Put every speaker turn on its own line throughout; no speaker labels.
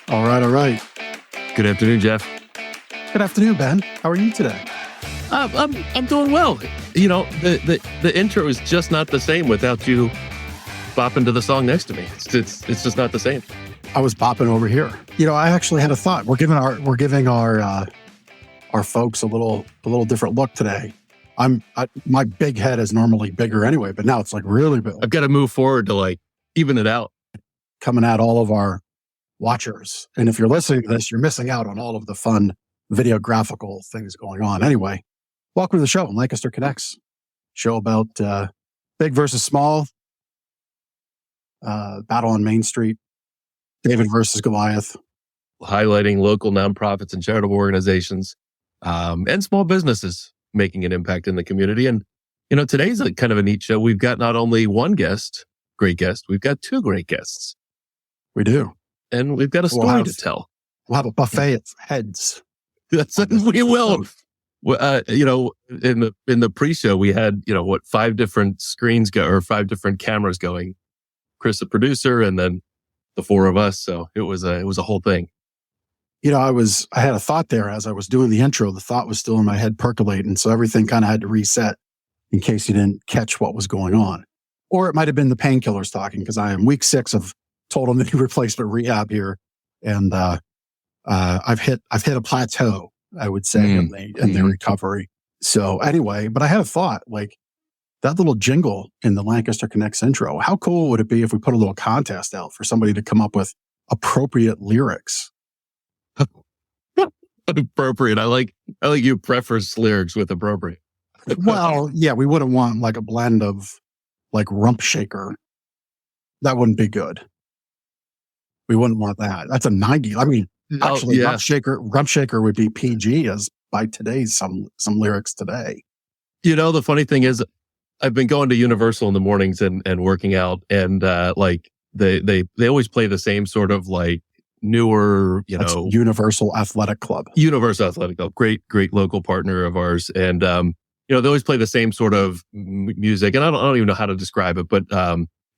All right, all right.
Good afternoon, Jeff.
Good afternoon, Ben. How are you today?
I'm doing well. You know, the intro is just not the same without you bopping to the song next to me. It's just not the same.
I was bopping over here. You know, I actually had a thought. We're giving our folks a little different look today. My big head is normally bigger anyway, but now it's like really big.
I've got to move forward to like even it out.
Coming at all of our watchers. And if you're listening to this, you're missing out on all of the fun videographical things going on. Anyway, welcome to the show, Lancaster Connects. Show about big versus small, battle on Main Street, David versus Goliath.
Highlighting local nonprofits and charitable organizations and small businesses making an impact in the community. And, you know, today's a kind of a neat show. We've got not only one great guest, we've got two great guests.
We do.
And we've got a story to tell.
We'll have a buffet of heads.
We will. You know, in the pre-show, we had, 5 different screens or 5 different cameras going. Chris, the producer, and then the 4 of us. So it was a whole thing.
You know, I had a thought there as I was doing the intro. The thought was still in my head percolating. So everything kind of had to reset in case you didn't catch what was going on. Or it might have been the painkillers talking, because I am week 6 of total knee replacement rehab here. And I've hit a plateau, I would say, in the recovery. So anyway, but I had a thought, like that little jingle in the Lancaster Connects intro, how cool would it be if we put a little contest out for somebody to come up with appropriate lyrics?
Appropriate. I like you preface lyrics with appropriate.
Well, yeah, we wouldn't want like a blend of like Rump Shaker. That wouldn't be good. We wouldn't want that. That's a 90. I mean, actually, Rump Shaker would be PG as by today's some lyrics today.
You know, the funny thing is, I've been going to Universal in the mornings and working out, and like they always play the same sort of like newer,
That's Universal Athletic Club.
Universal Athletic Club, great local partner of ours, and they always play the same sort of music, and I don't even know how to describe it, but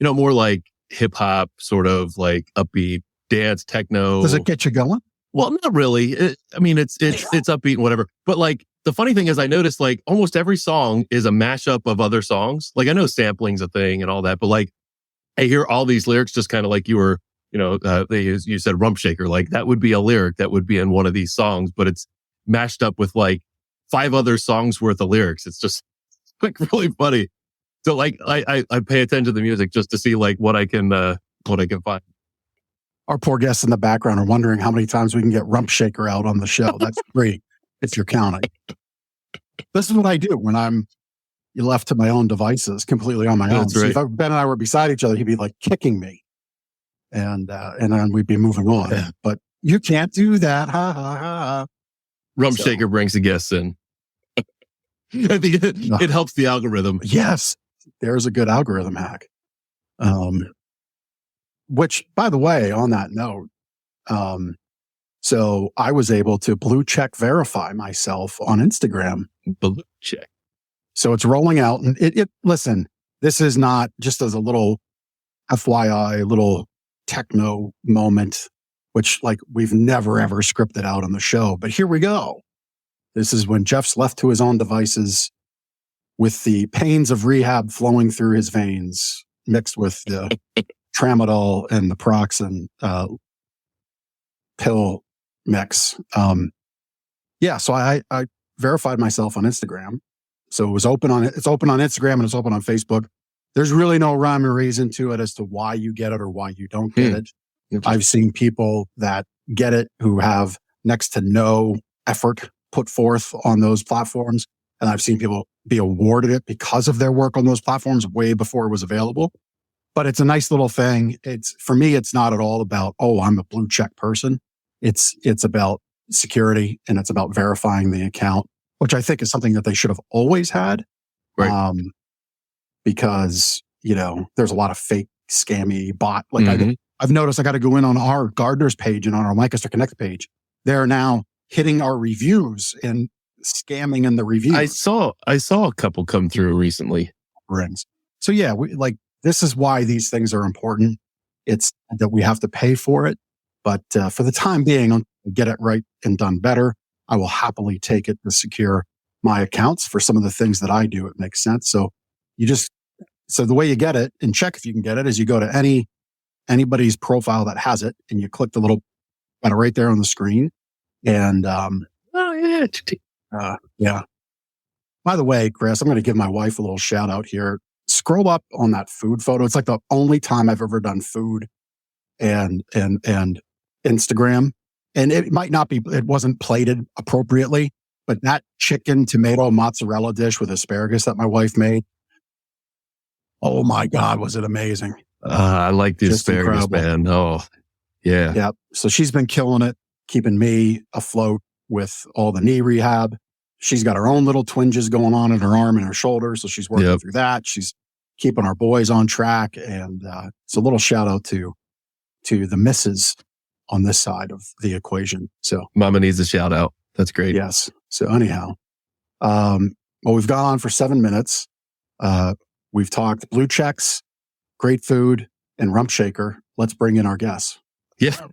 more like hip hop, sort of like upbeat dance, techno.
Does it get you going?
Well, not really. It's upbeat and whatever. But like the funny thing is, I noticed like almost every song is a mashup of other songs. Like I know sampling's a thing and all that, but like I hear all these lyrics just kind of like you were, you said Rump Shaker. Like that would be a lyric that would be in one of these songs, but it's mashed up with like 5 other songs worth of lyrics. It's just like really funny. So like I pay attention to the music just to see like what I can find.
Our poor guests in the background are wondering how many times we can get Rump Shaker out on the show. That's great if you're counting. This is what I do when I'm left to my own devices, completely on my own.
That's
So
right.
if Ben and I were beside each other, he'd be like kicking me, and then we'd be moving on.
Yeah.
But you can't do that. Ha ha ha.
Rump Shaker brings the guests in. I think it helps the algorithm.
Yes, there's a good algorithm hack. Which, by the way, on that note, so I was able to blue check verify myself on Instagram.
Blue check.
So it's rolling out, and listen, this is not just as a little FYI, little techno moment, which like we've never ever scripted out on the show, but here we go. This is when Jeff's left to his own devices with the pains of rehab flowing through his veins, mixed with the tramadol and the Proxen pill mix. So I verified myself on Instagram. So it was open on it's open on Instagram and it's open on Facebook. There's really no rhyme or reason to it as to why you get it or why you don't get it. I've seen people that get it who have next to no effort put forth on those platforms. And I've seen people be awarded it because of their work on those platforms way before it was available. But it's a nice little thing. For me, it's not at all about, I'm a blue check person. It's about security and it's about verifying the account, which I think is something that they should have always had.
Right.
Because, there's a lot of fake, scammy bot. Like I've noticed I got to go in on our Gardeners page and on our Lancaster Connect page. They're now hitting our reviews and scamming in the reviews.
I saw a couple come through recently.
Rings. So yeah, this is why these things are important. It's that we have to pay for it. But for the time being, I'll get it right and done better. I will happily take it to secure my accounts for some of the things that I do. It makes sense. So the way you get it and check if you can get it is you go to anybody's profile that has it, and you click the little button right there on the screen. And yeah. By the way, Chris, I'm going to give my wife a little shout out here. Scroll up on that food photo. It's like the only time I've ever done food and Instagram. And it might not be, it wasn't plated appropriately, but that chicken, tomato, mozzarella dish with asparagus that my wife made. Oh my God, was it amazing?
I like the
Just
asparagus,
incredible.
man. Oh, yeah.
Yeah. So she's been killing it, keeping me afloat with all the knee rehab. She's got her own little twinges going on in her arm and her shoulder. So she's working through that. She's keeping our boys on track. And it's a little shout out to the missus on this side of the equation. So
Mama needs a shout out. That's great.
yes. So anyhow, well, we've gone on for 7 minutes. We've talked blue checks, great food, and rump shaker. Let's bring in our guests.
Yeah.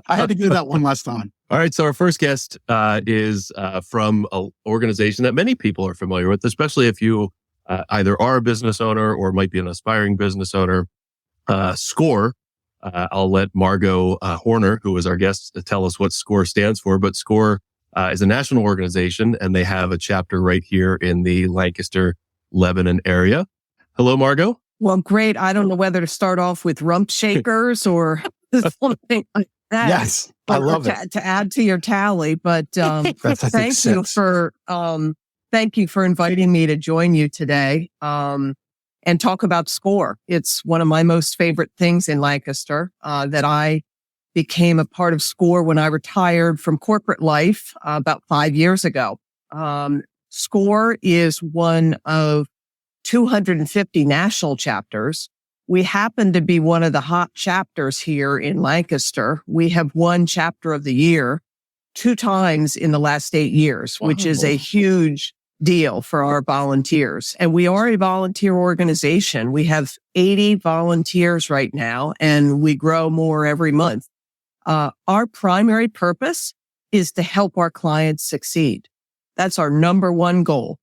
I had to do that one last time.
All right. So our first guest is from an organization that many people are familiar with, especially if you either are a business owner or might be an aspiring business owner. SCORE. I'll let Margot Hoerner, who is our guest, tell us what SCORE stands for. But SCORE is a national organization, and they have a chapter right here in the Lancaster-Lebanon area. Hello, Margot.
Well, great. I don't know whether to start off with rump shakers or something like that.
Yes, I love it.
To add to your tally, but
That's, I think,
thank you for inviting me to join you today and talk about SCORE. It's one of my most favorite things in Lancaster. That I became a part of SCORE when I retired from corporate life about 5 years ago. SCORE is one of 250 national chapters. We happen to be one of the hot chapters here in Lancaster. We have won chapter of the year 2 times in the last 8 years, which is a huge deal for our volunteers. And we are a volunteer organization. We have 80 volunteers right now, and we grow more every month. Our primary purpose is to help our clients succeed. That's our number one goal.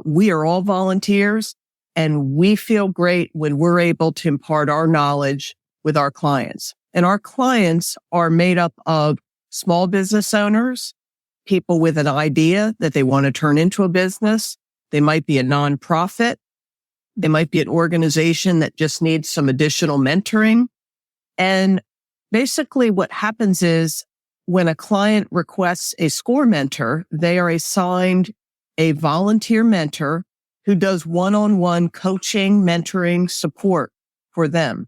We are all volunteers, and we feel great when we're able to impart our knowledge with our clients. And our clients are made up of small business owners, people with an idea that they want to turn into a business. They might be a nonprofit. They might be an organization that just needs some additional mentoring. And basically what happens is when a client requests a SCORE mentor, they are assigned a volunteer mentor who does one-on-one coaching, mentoring, support for them.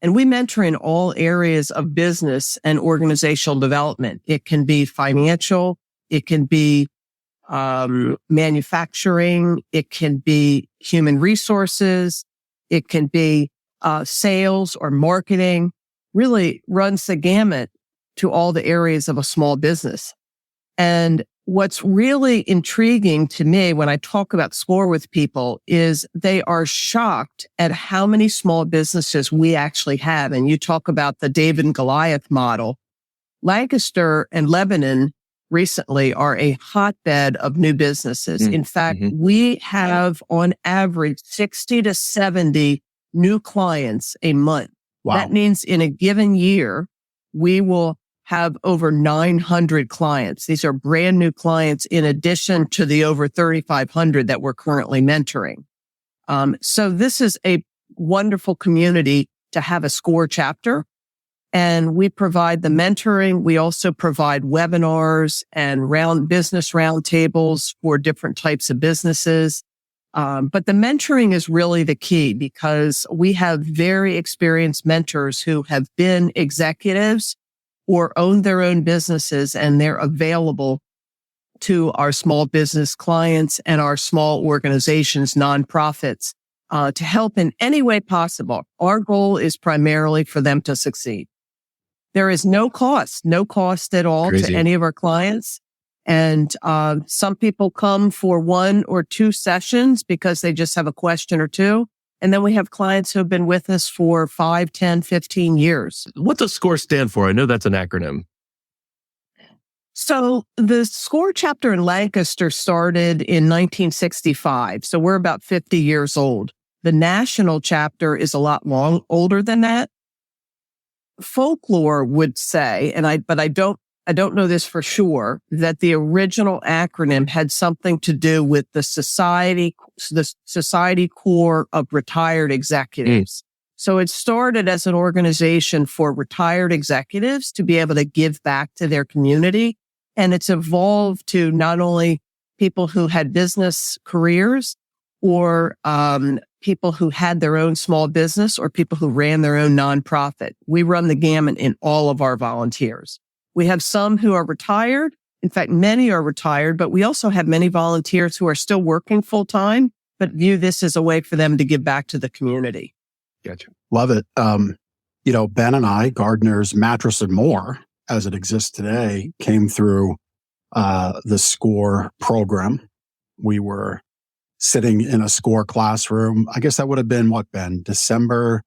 And we mentor in all areas of business and organizational development. It can be financial. It can be manufacturing. It can be human resources. It can be sales or marketing. Really runs the gamut to all the areas of a small business. And what's really intriguing to me when I talk about SCORE with people is they are shocked at how many small businesses we actually have. And you talk about the David and Goliath model. Lancaster and Lebanon recently are a hotbed of new businesses. In fact, we have on average 60 to 70 new clients a month.
Wow.
That means in a given year, we will have over 900 clients. These are brand new clients in addition to the over 3,500 that we're currently mentoring. So this is a wonderful community to have a SCORE chapter. And we provide the mentoring. We also provide webinars and business roundtables for different types of businesses. But the mentoring is really the key because we have very experienced mentors who have been executives or own their own businesses, and they're available to our small business clients and our small organizations, nonprofits, to help in any way possible. Our goal is primarily for them to succeed. There is no cost at all to any of our clients. And some people come for 1 or 2 sessions because they just have a question or two. And then we have clients who have been with us for 5, 10, 15 years.
What does SCORE stand for? I know that's an acronym.
So the SCORE chapter in Lancaster started in 1965. So we're about 50 years old. The national chapter is a lot older than that. Folklore would say, but I don't know this for sure, that the original acronym had something to do with the society corps of retired executives. So it started as an organization for retired executives to be able to give back to their community. And it's evolved to not only people who had business careers or people who had their own small business or people who ran their own nonprofit. We run the gamut in all of our volunteers. We have some who are retired. In fact, many are retired, but we also have many volunteers who are still working full time, but view this as a way for them to give back to the community.
Gotcha.
Love it. Ben and I, Gardner's Mattress and More, as it exists today, came through the SCORE program. We were sitting in a SCORE classroom. I guess that would have been what, Ben? December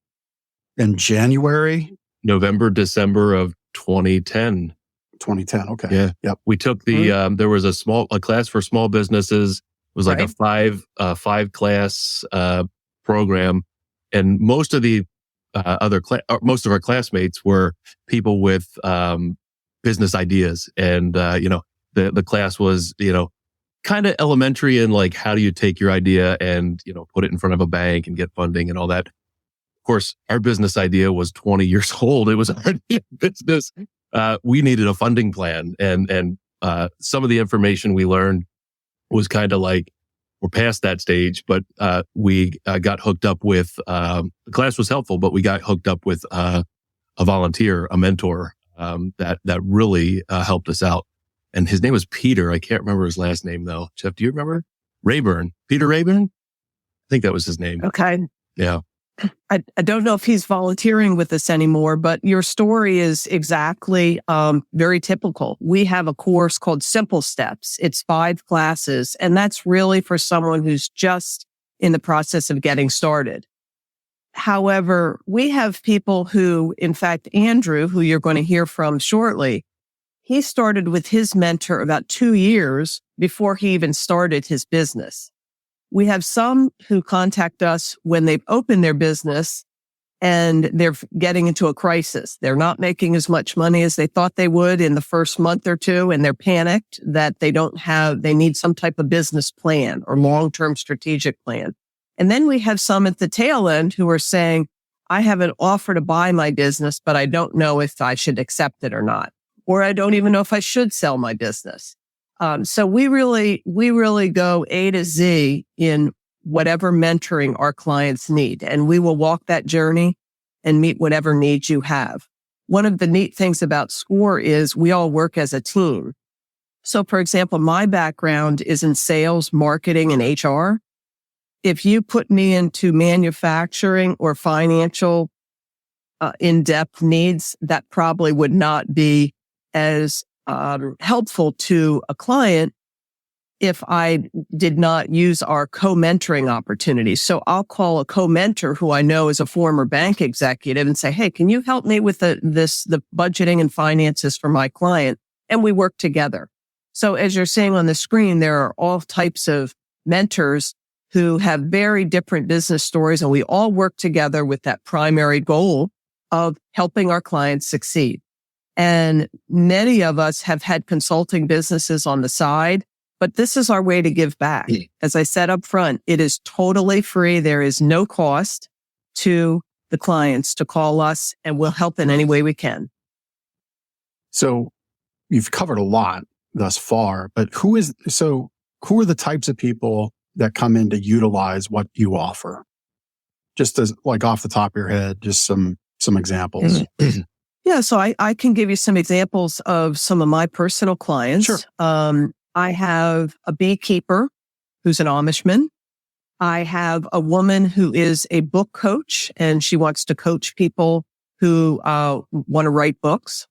and January?
November, December of 2010.
2010. Okay.
Yeah.
Yep.
We took the, there was a class for small businesses. It was like a five class, program. And most of the, most of our classmates were people with, business ideas. And, the class was, kind of elementary in like, how do you take your idea and, put it in front of a bank and get funding and all that. Of course, our business idea was 20 years old. It was already a business. We needed a funding plan, and some of the information we learned was kind of like, we're past that stage, but we got hooked up with, the class was helpful, but we got hooked up with a volunteer, a mentor that really helped us out. And his name was Peter. I can't remember his last name though. Jeff, do you remember? Rayburn. Peter Rayburn? I think that was his name.
Okay.
Yeah.
I don't know if he's volunteering with us anymore, but your story is exactly very typical. We have a course called Simple Steps. It's 5 classes, and that's really for someone who's just in the process of getting started. However, we have people who, in fact, Andrew, who you're going to hear from shortly, he started with his mentor about 2 years before he even started his business. We have some who contact us when they've opened their business and they're getting into a crisis. They're not making as much money as they thought they would in the first month or two, and they're panicked that they need some type of business plan or long-term strategic plan. And then we have some at the tail end who are saying, I have an offer to buy my business, but I don't know if I should accept it or not. Or I don't even know if I should sell my business. So we really go A to Z in whatever mentoring our clients need. And we will walk that journey and meet whatever needs you have. One of the neat things about SCORE is we all work as a team. So for example, my background is in sales, marketing, and HR. If you put me into manufacturing or financial in-depth needs, that probably would not be as helpful to a client if I did not use our co-mentoring opportunities. So I'll call a co-mentor who I know is a former bank executive and say, hey, can you help me with the budgeting and finances for my client? And we work together. So as you're seeing on the screen, there are all types of mentors who have very different business stories, and we all work together with that primary goal of helping our clients succeed. And many of us have had consulting businesses on the side, but this is our way to give back. As I said up front, it is totally free. There is no cost to the clients to call us, and we'll help in any way we can.
So you've covered a lot thus far, but who are the types of people that come in to utilize what you offer? Just as like off the top of your head, just some examples.
Yeah, so I can give you some examples of some of my personal clients.
Sure.
I have a beekeeper who's an Amishman. I have a woman who is a book coach, and she wants to coach people who want to write books.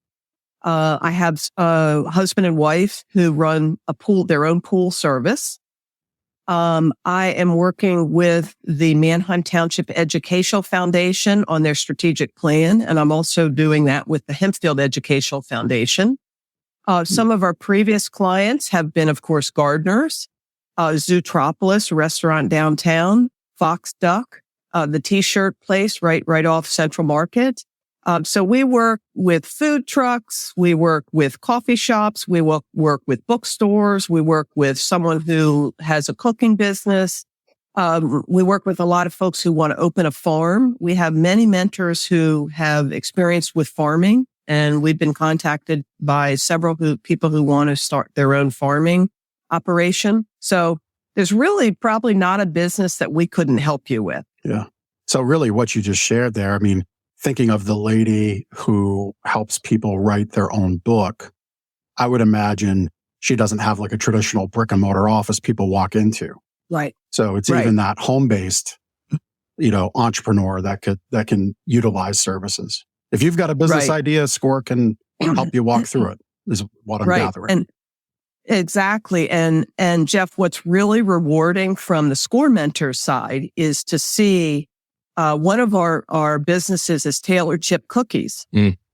I have a husband and wife who run their own pool service. I am working with the Manheim Township Educational Foundation on their strategic plan, and I'm also doing that with the Hempfield Educational Foundation. Some of our previous clients have been, of course, Gardeners, Zootropolis, a restaurant downtown, Fox Duck, the T-shirt place right off Central Market. So we work with food trucks, we work with coffee shops, we work with bookstores, we work with someone who has a cooking business. We work with a lot of folks who want to open a farm. We have many mentors who have experience with farming, and we've been contacted by several people who want to start their own farming operation. So there's really probably not a business that we couldn't help you with.
Yeah. So really what you just shared there, I mean, thinking of the lady who helps people write their own book, I would imagine she doesn't have like a traditional brick and mortar office people walk into.
Right.
So it's even that home-based, entrepreneur that can utilize services. If you've got a business idea, SCORE can help you walk through it, is what I'm gathering.
And exactly. And Jeff, what's really rewarding from the SCORE mentor side is to see one of our businesses is Tailored Chip Cookies.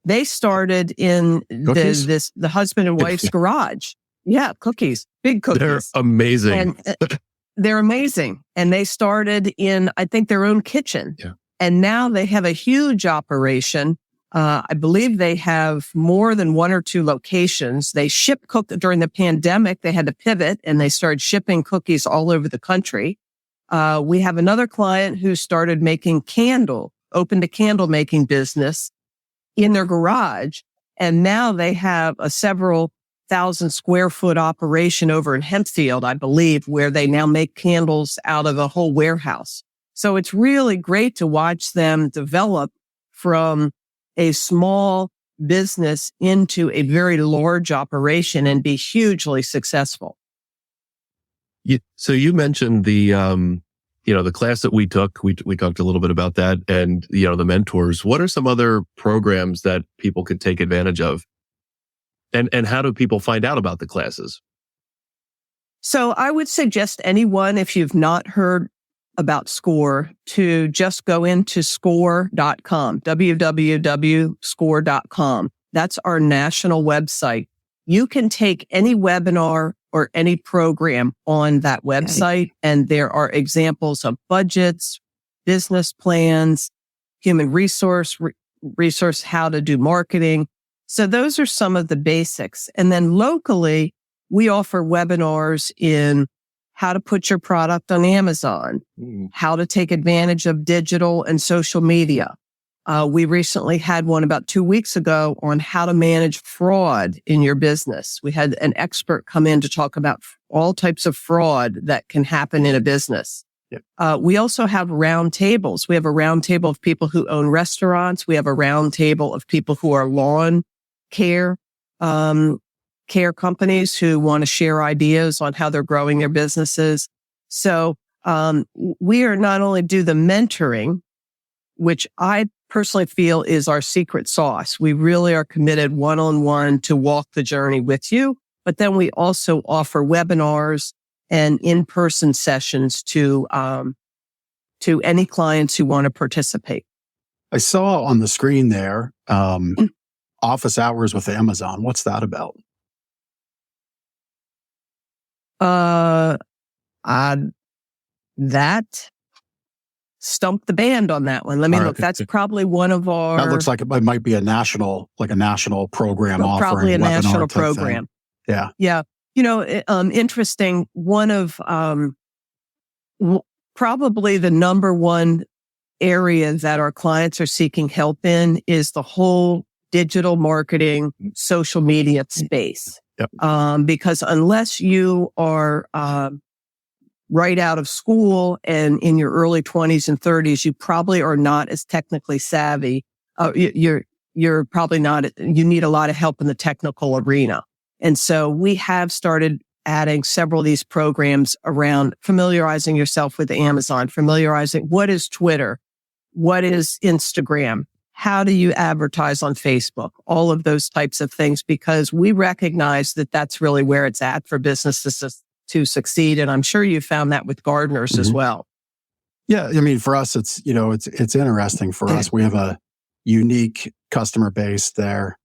They started in the husband and wife's garage. Yeah, cookies, big cookies.
They're amazing.
And they're amazing. And they started in, I think, their own kitchen.
Yeah.
And now they have a huge operation. I believe they have more than one or two locations. They during the pandemic. They had to pivot and they started shipping cookies all over the country. We have another client who started making opened a candle making business in their garage. And now they have a several 1,000 square foot operation over in Hempfield, I believe, where they now make candles out of a whole warehouse. So it's really great to watch them develop from a small business into a very large operation and be hugely successful.
So you mentioned the class that we took. We talked a little bit about that, and the mentors. What are some other programs that people could take advantage of? And how do people find out about the classes?
So I would suggest anyone, if you've not heard about SCORE, to just go into score.com, www.score.com. That's our national website. You can take any webinar or any program on that website, and there are examples of budgets, business plans, human resource, how to do marketing. So those are some of the basics. And then locally, we offer webinars in how to put your product on Amazon, how to take advantage of digital and social media. We recently had one about 2 weeks ago on how to manage fraud in your business. We had an expert come in to talk about all types of fraud that can happen in a business. Yep. We also have round tables. We have a round table of people who own restaurants. We have a round table of people who are lawn care companies who want to share ideas on how they're growing their businesses. So we are not only do the mentoring, which I personally feel is our secret sauce. We really are committed one-on-one to walk the journey with you, but then we also offer webinars and in-person sessions to any clients who want to participate.
I saw on the screen there, office hours with Amazon. What's that about?
That stumped the band on that one. Let me look. That's probably one of our.
That looks like it might be a national program offering.
Probably a national program.
Yeah.
Yeah. Interesting. One of probably the number one area that our clients are seeking help in is the whole digital marketing, social media space.
Yep.
Because unless you are right out of school and in your early 20s and 30s, you probably are not as technically savvy. You're probably not. You need a lot of help in the technical arena. And so we have started adding several of these programs around familiarizing yourself with Amazon, familiarizing what is Twitter, what is Instagram, how do you advertise on Facebook, all of those types of things, because we recognize that that's really where it's at for businesses to succeed. And I'm sure you found that with gardeners as well.
Yeah. I mean, for us, it's interesting for us. We have a unique customer base there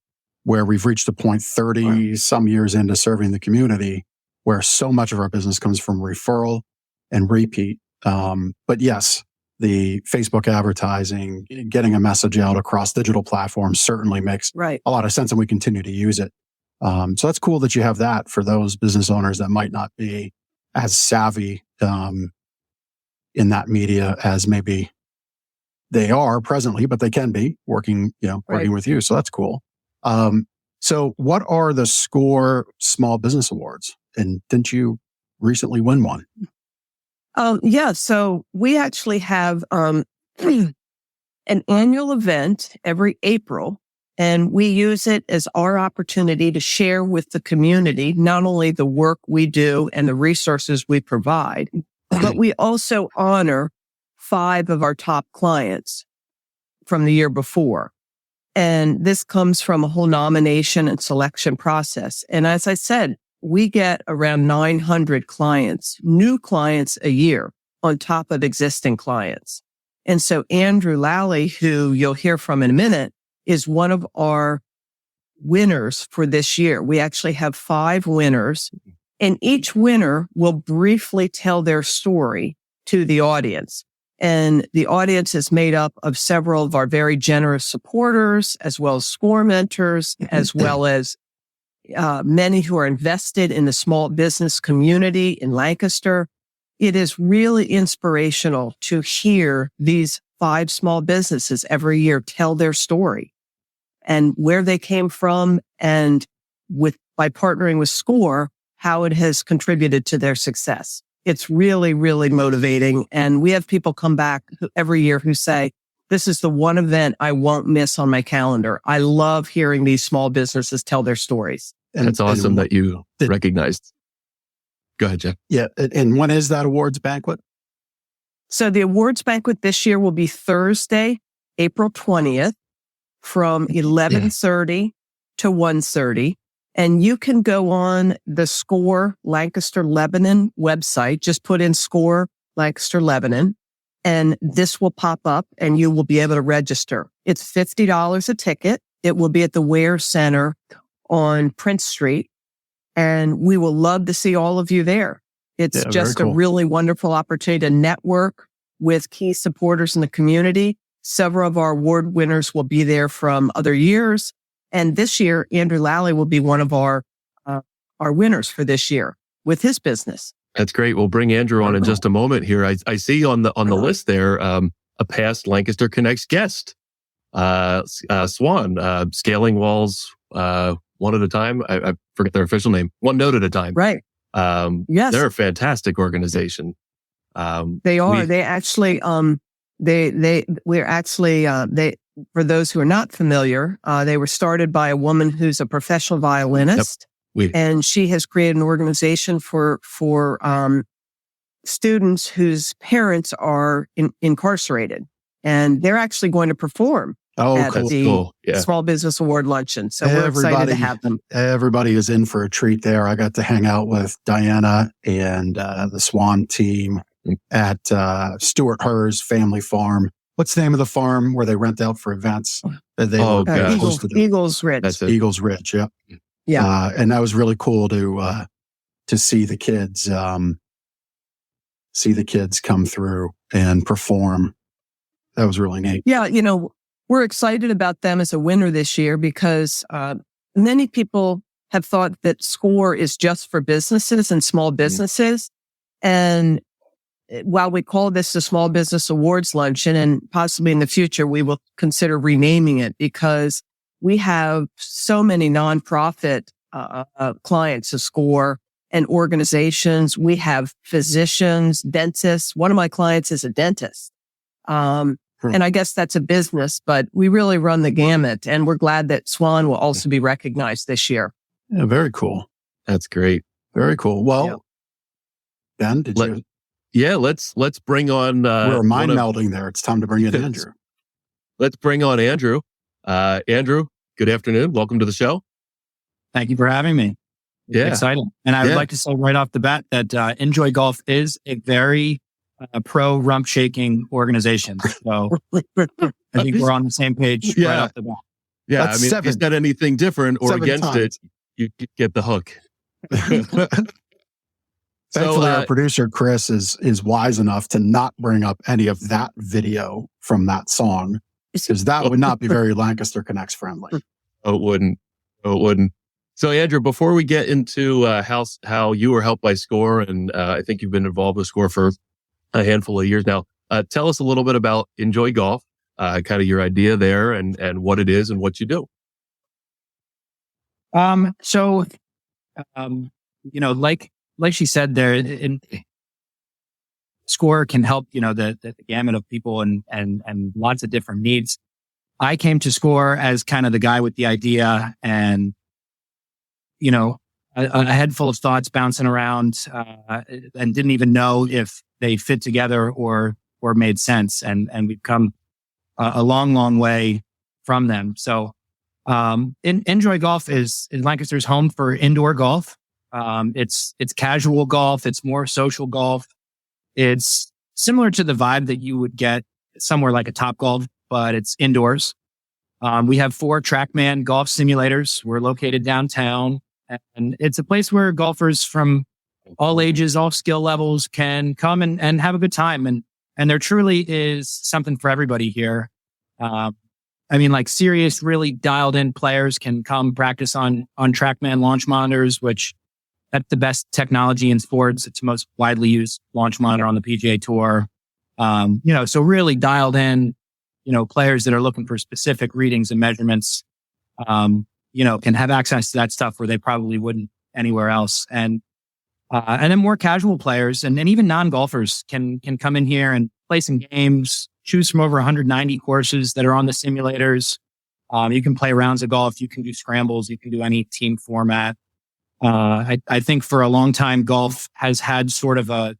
where we've reached a point 30 some years into serving the community where so much of our business comes from referral and repeat. But yes, the Facebook advertising, getting a message out across digital platforms certainly makes a lot of sense, and we continue to use it. So that's cool that you have that for those business owners that might not be as savvy in that media as maybe they are presently, but they can be working with you. So that's cool. So what are the SCORE Small Business Awards? And didn't you recently win one?
Yeah. So we actually have an annual event every April, and we use it as our opportunity to share with the community not only the work we do and the resources we provide, but we also honor 5 of our top clients from the year before. And this comes from a whole nomination and selection process. And as I said, we get around 900 clients, new clients a year on top of existing clients. And so Andrew Lally, who you'll hear from in a minute, is one of our winners for this year. We actually have 5 winners, and each winner will briefly tell their story to the audience. And the audience is made up of several of our very generous supporters, as well as SCORE mentors, as well as many who are invested in the small business community in Lancaster. It is really inspirational to hear these 5 small businesses every year tell their story and where they came from, and by partnering with SCORE, how it has contributed to their success. It's really, really motivating. And we have people come back every year who say, this is the one event I won't miss on my calendar. I love hearing these small businesses tell their stories.
And it's awesome that you recognized. Go ahead, Jeff.
Yeah. And when is that awards banquet?
So the awards banquet this year will be Thursday, April 20th from 11:30 to 1:30. And you can go on the SCORE Lancaster-Lebanon website. Just put in SCORE Lancaster-Lebanon, and this will pop up and you will be able to register. It's $50 a ticket. It will be at the Ware Center on Prince Street, and we will love to see all of you there. It's just a really wonderful opportunity to network with key supporters in the community. Several of our award winners will be there from other years. And this year, Andrew Lally will be one of our winners for this year with his business.
That's great. We'll bring Andrew on in just a moment here. I see on the list there a past Lancaster Connects guest, Swan, Scaling Walls one at a time. I forget their official name. One note at a time.
Right. Yes.
They're a fantastic organization.
They are. For those who are not familiar, they were started by a woman who's a professional violinist.
Yep.
And she has created an organization for students whose parents are incarcerated. And they're actually going to perform at the Small Business Award Luncheon. So we're excited to have them.
Everybody is in for a treat there. I got to hang out with Diana and the Swan team at Stuart Herr's family farm. What's the name of the farm where they rent out for events?
Eagles Ridge.
That's it.
Eagles Ridge, yep.
Yeah.
And that was really cool to see the kids come through and perform. That was really neat.
Yeah, we're excited about them as a winner this year because many people have thought that SCORE is just for businesses and small businesses. And while we call this the Small Business Awards Luncheon, and possibly in the future we will consider renaming it, because we have so many nonprofit clients of SCORE and organizations. We have physicians, dentists. One of my clients is a dentist. And I guess that's a business, but we really run the gamut. And we're glad that Swan will also be recognized this year.
Yeah, very cool.
That's great.
Very cool. Well, Ben,
let's bring on.
We're mind melding there. It's time to bring in Andrew.
Let's bring on Andrew. Andrew, good afternoon. Welcome to the show.
Thank you for having me.
Yeah.
Exciting. And I would like to say right off the bat that inJoy Golf is a very pro rump shaking organization. So I think we're on the same page right off the bat.
Yeah.
That's
I mean, if you said anything different or against it, you get the hook.
Thankfully, our producer, Chris, is wise enough to not bring up any of that video from that song, because that would not be very Lancaster Connects friendly.
Oh, it wouldn't. So, Andrew, before we get into how you were helped by SCORE, and I think you've been involved with SCORE for a handful of years now, tell us a little bit about inJoy Golf, kind of your idea there, and what it is and what you do.
Like she said there, SCORE can help, the gamut of people and lots of different needs. I came to SCORE as kind of the guy with the idea and, a head full of thoughts bouncing around, and didn't even know if they fit together or made sense. And we've come a long, long way from them. So, inJoy Golf is Lancaster's home for indoor golf. It's casual golf. It's more social golf. It's similar to the vibe that you would get somewhere like a Topgolf, but it's indoors. We have 4 TrackMan golf simulators. We're located downtown, and it's a place where golfers from all ages, all skill levels can come and have a good time. And there truly is something for everybody here. Serious, really dialed in players can come practice on TrackMan launch monitors, which that's the best technology in sports. It's the most widely used launch monitor on the PGA Tour. So really dialed in, players that are looking for specific readings and measurements, can have access to that stuff where they probably wouldn't anywhere else. And then more casual players and even non-golfers can come in here and play some games, choose from over 190 courses that are on the simulators. You can play rounds of golf. You can do scrambles. You can do any team format. I think for a long time, golf has had sort of a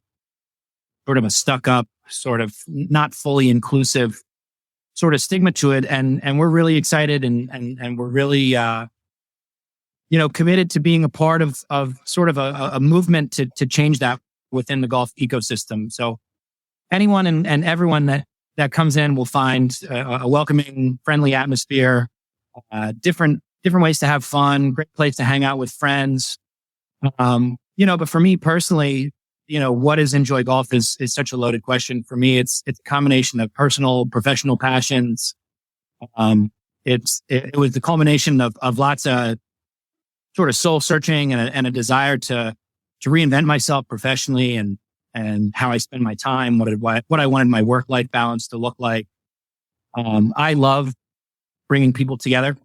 stuck up, sort of not fully inclusive sort of stigma to it. And we're really excited and we're really, committed to being a part of sort of a movement to change that within the golf ecosystem. So anyone and everyone that comes in will find a welcoming, friendly atmosphere, different ways to have fun, great place to hang out with friends. But for me personally, what is inJoy Golf is such a loaded question. For me, it's a combination of personal, professional passions. It was the culmination of lots of sort of soul searching and a desire to reinvent myself professionally and how I spend my time, what I wanted my work-life balance to look like. I love bringing people together.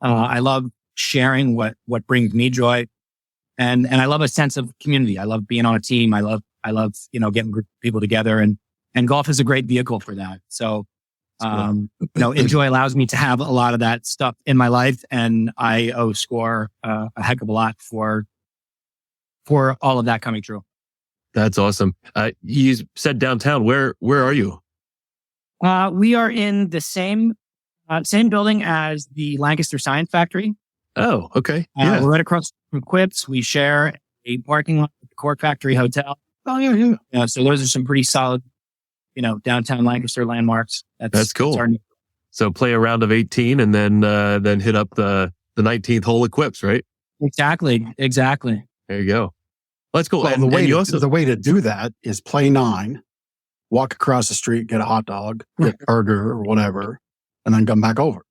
I love sharing what brings me joy. And I love a sense of community. I love being on a team. I love, getting group of people together and golf is a great vehicle for that. So, inJoy allows me to have a lot of that stuff in my life, and I owe SCORE a heck of a lot for all of that coming true.
That's awesome. You said downtown. Where are you?
We are in the same building as the Lancaster Science Factory.
Oh, okay.
We're right across from Quips. We share a parking lot with the Cork Factory Hotel.
Oh, yeah.
So those are some pretty solid, downtown Lancaster landmarks.
That's cool. So play a round of 18 and then hit up the 19th hole at Quips, right?
Exactly.
There you go. That's cool.
Well, the way to do that is play 9, walk across the street, get a hot dog, get a burger or whatever, and then come back over.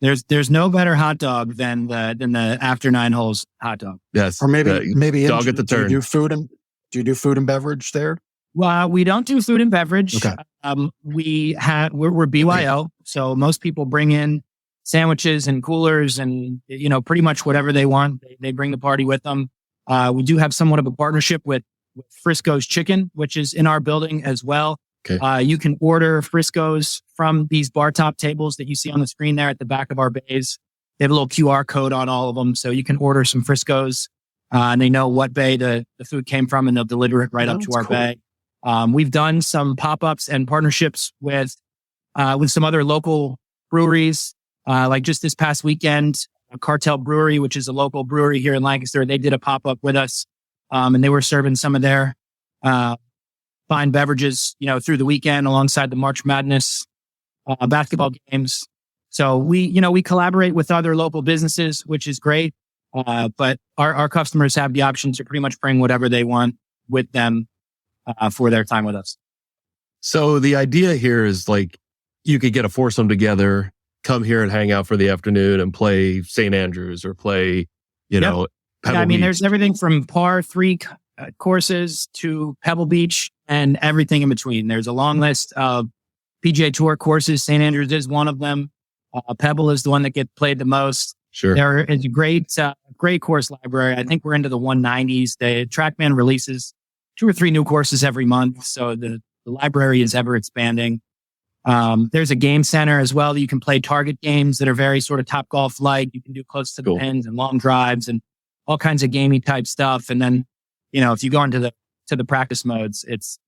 There's no better hot dog than the after 9 holes hot dog.
Yes.
Or maybe
dog at the turn.
Do you do food and beverage there?
Well, we don't do food and beverage.
Okay.
We're BYO, so most people bring in sandwiches and coolers and pretty much whatever they want. They bring the party with them. We do have somewhat of a partnership with Frisco's Chicken, which is in our building as well.
Okay.
You can order Frisco's from these bar top tables that you see on the screen there at the back of our bays. They have a little QR code on all of them, so you can order some Frisco's, and they know what bay the food came from, and they'll deliver it right up to our bay. We've done some pop-ups and partnerships with some other local breweries. Like just this past weekend, Cartel Brewery, which is a local brewery here in Lancaster. They did a pop-up with us. And they were serving some of their, fine beverages, through the weekend alongside the March Madness, basketball games. So we collaborate with other local businesses, which is great. But our customers have the option to pretty much bring whatever they want with them, for their time with us.
So the idea here is like, you could get a foursome together, come here and hang out for the afternoon and play St. Andrews or play, Pebble Beach.
There's everything from par 3 courses to Pebble Beach and everything in between. There's a long list of PGA Tour courses. St. Andrews is one of them. Pebble is the one that gets played the most.
Sure.
There is a great course library. I think we're into the 190s. The TrackMan releases 2 or 3 new courses every month. So the library is ever expanding. There's a game center as well that you can play target games that are very sort of Topgolf-like. You can do close to the pins and long drives and all kinds of gamey type stuff. And then, if you go into the practice modes, it's,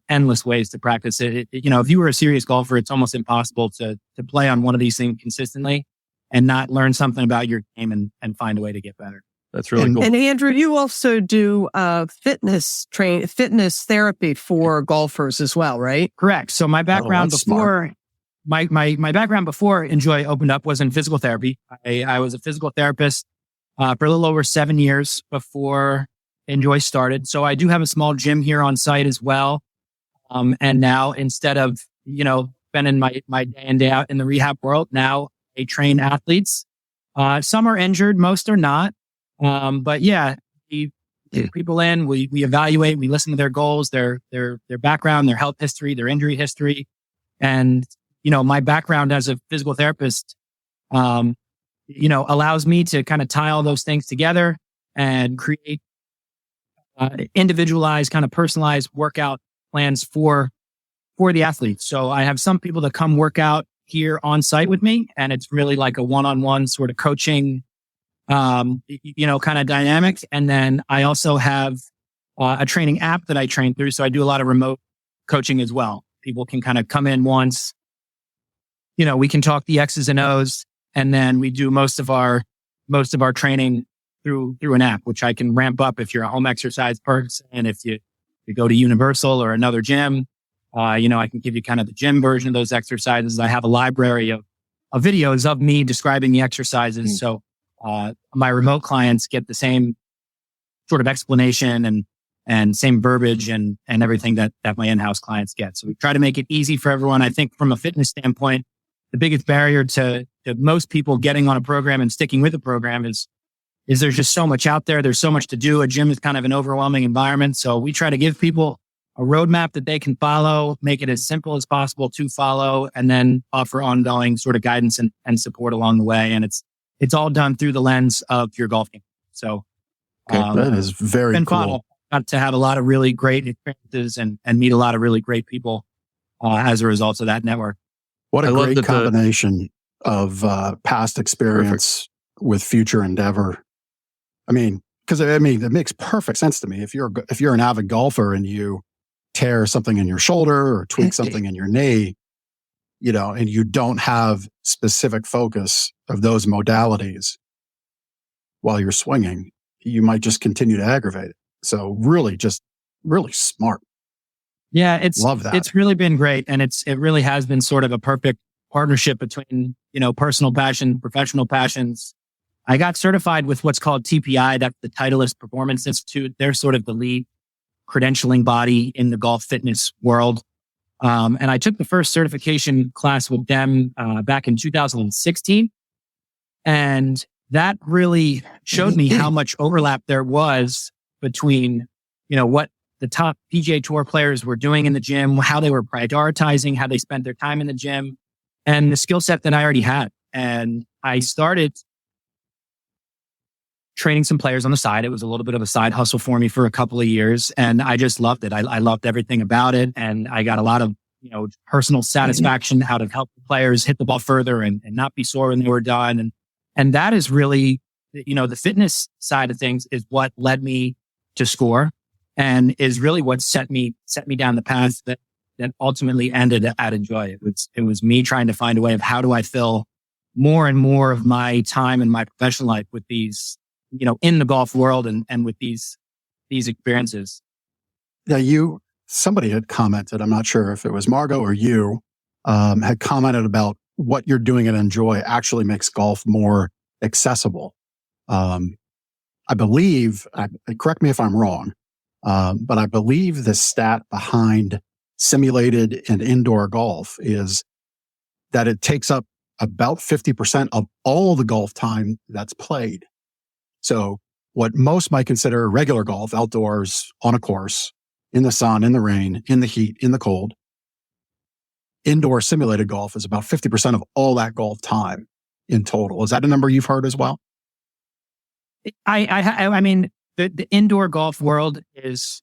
endless ways to practice it. If you were a serious golfer, it's almost impossible to play on one of these things consistently and not learn something about your game and find a way to get better.
That's really cool.
And Andrew, you also do fitness therapy for golfers as well, right?
Correct. So my background before my background before inJoy opened up was in physical therapy. I was a physical therapist for a little over 7 years before inJoy started. So I do have a small gym here on site as well. And now instead of, spending my day in, day out in the rehab world, now I train athletes. Some are injured, most are not. But yeah, we take people in, we evaluate, we listen to their goals, their background, their health history, their injury history. And, my background as a physical therapist, allows me to kind of tie all those things together and create individualized, kind of personalized workout plans for the athletes. So I have some people that come work out here on site with me, and it's really like a one-on-one sort of coaching, kind of dynamic. And then I also have a training app that I train through. So I do a lot of remote coaching as well. People can kind of come in once, we can talk the X's and O's, and then we do most of our training through an app, which I can ramp up if you're a home exercise person. And if you go to Universal or another gym, I can give you kind of the gym version of those exercises. I have a library of videos of me describing the exercises. So my remote clients get the same sort of explanation and same verbiage and everything that my in-house clients get. So we try to make it easy for everyone. I think from a fitness standpoint, the biggest barrier to most people getting on a program and sticking with the program is there's just so much out there. There's so much to do. A gym is kind of an overwhelming environment. So we try to give people a roadmap that they can follow, make it as simple as possible to follow, and then offer ongoing sort of guidance and support along the way. And it's all done through the lens of your golf game. So
that is very cool.
Fun. Got to have a lot of really great experiences and meet a lot of really great people as a result of that network.
What a great combination of past experience with future endeavor. Because it makes perfect sense to me. If you're an avid golfer and you tear something in your shoulder or tweak something in your knee, and you don't have specific focus of those modalities while you're swinging, you might just continue to aggravate it. So really smart.
Yeah,
love that.
It's really been great. And it really has been sort of a perfect partnership between, personal passion, professional passions. I got certified with what's called TPI. That's the Titleist Performance Institute. They're sort of the lead credentialing body in the golf fitness world. And I took the first certification class with them back in 2016. And that really showed me how much overlap there was between, what the top PGA Tour players were doing in the gym, how they were prioritizing, how they spent their time in the gym, and the skill set that I already had. And I started training some players on the side. It was a little bit of a side hustle for me for a couple of years. And I just loved it. I loved everything about it. And I got a lot of, personal satisfaction out of helping players hit the ball further and not be sore when they were done. And that is really, the fitness side of things is what led me to score and is really what set me down the path that ultimately ended at inJoy. It was me trying to find a way of how do I fill more and more of my time in my professional life with these, in the golf world and with these experiences.
Yeah, somebody had commented, I'm not sure if it was Margot or you, had commented about what you're doing at inJoy actually makes golf more accessible. I believe, correct me if I'm wrong, but I believe the stat behind simulated and indoor golf is that it takes up about 50% of all the golf time that's played. So what most might consider regular golf, outdoors, on a course, in the sun, in the rain, in the heat, in the cold, indoor simulated golf is about 50% of all that golf time in total. Is that a number you've heard as well?
I mean, the indoor golf world is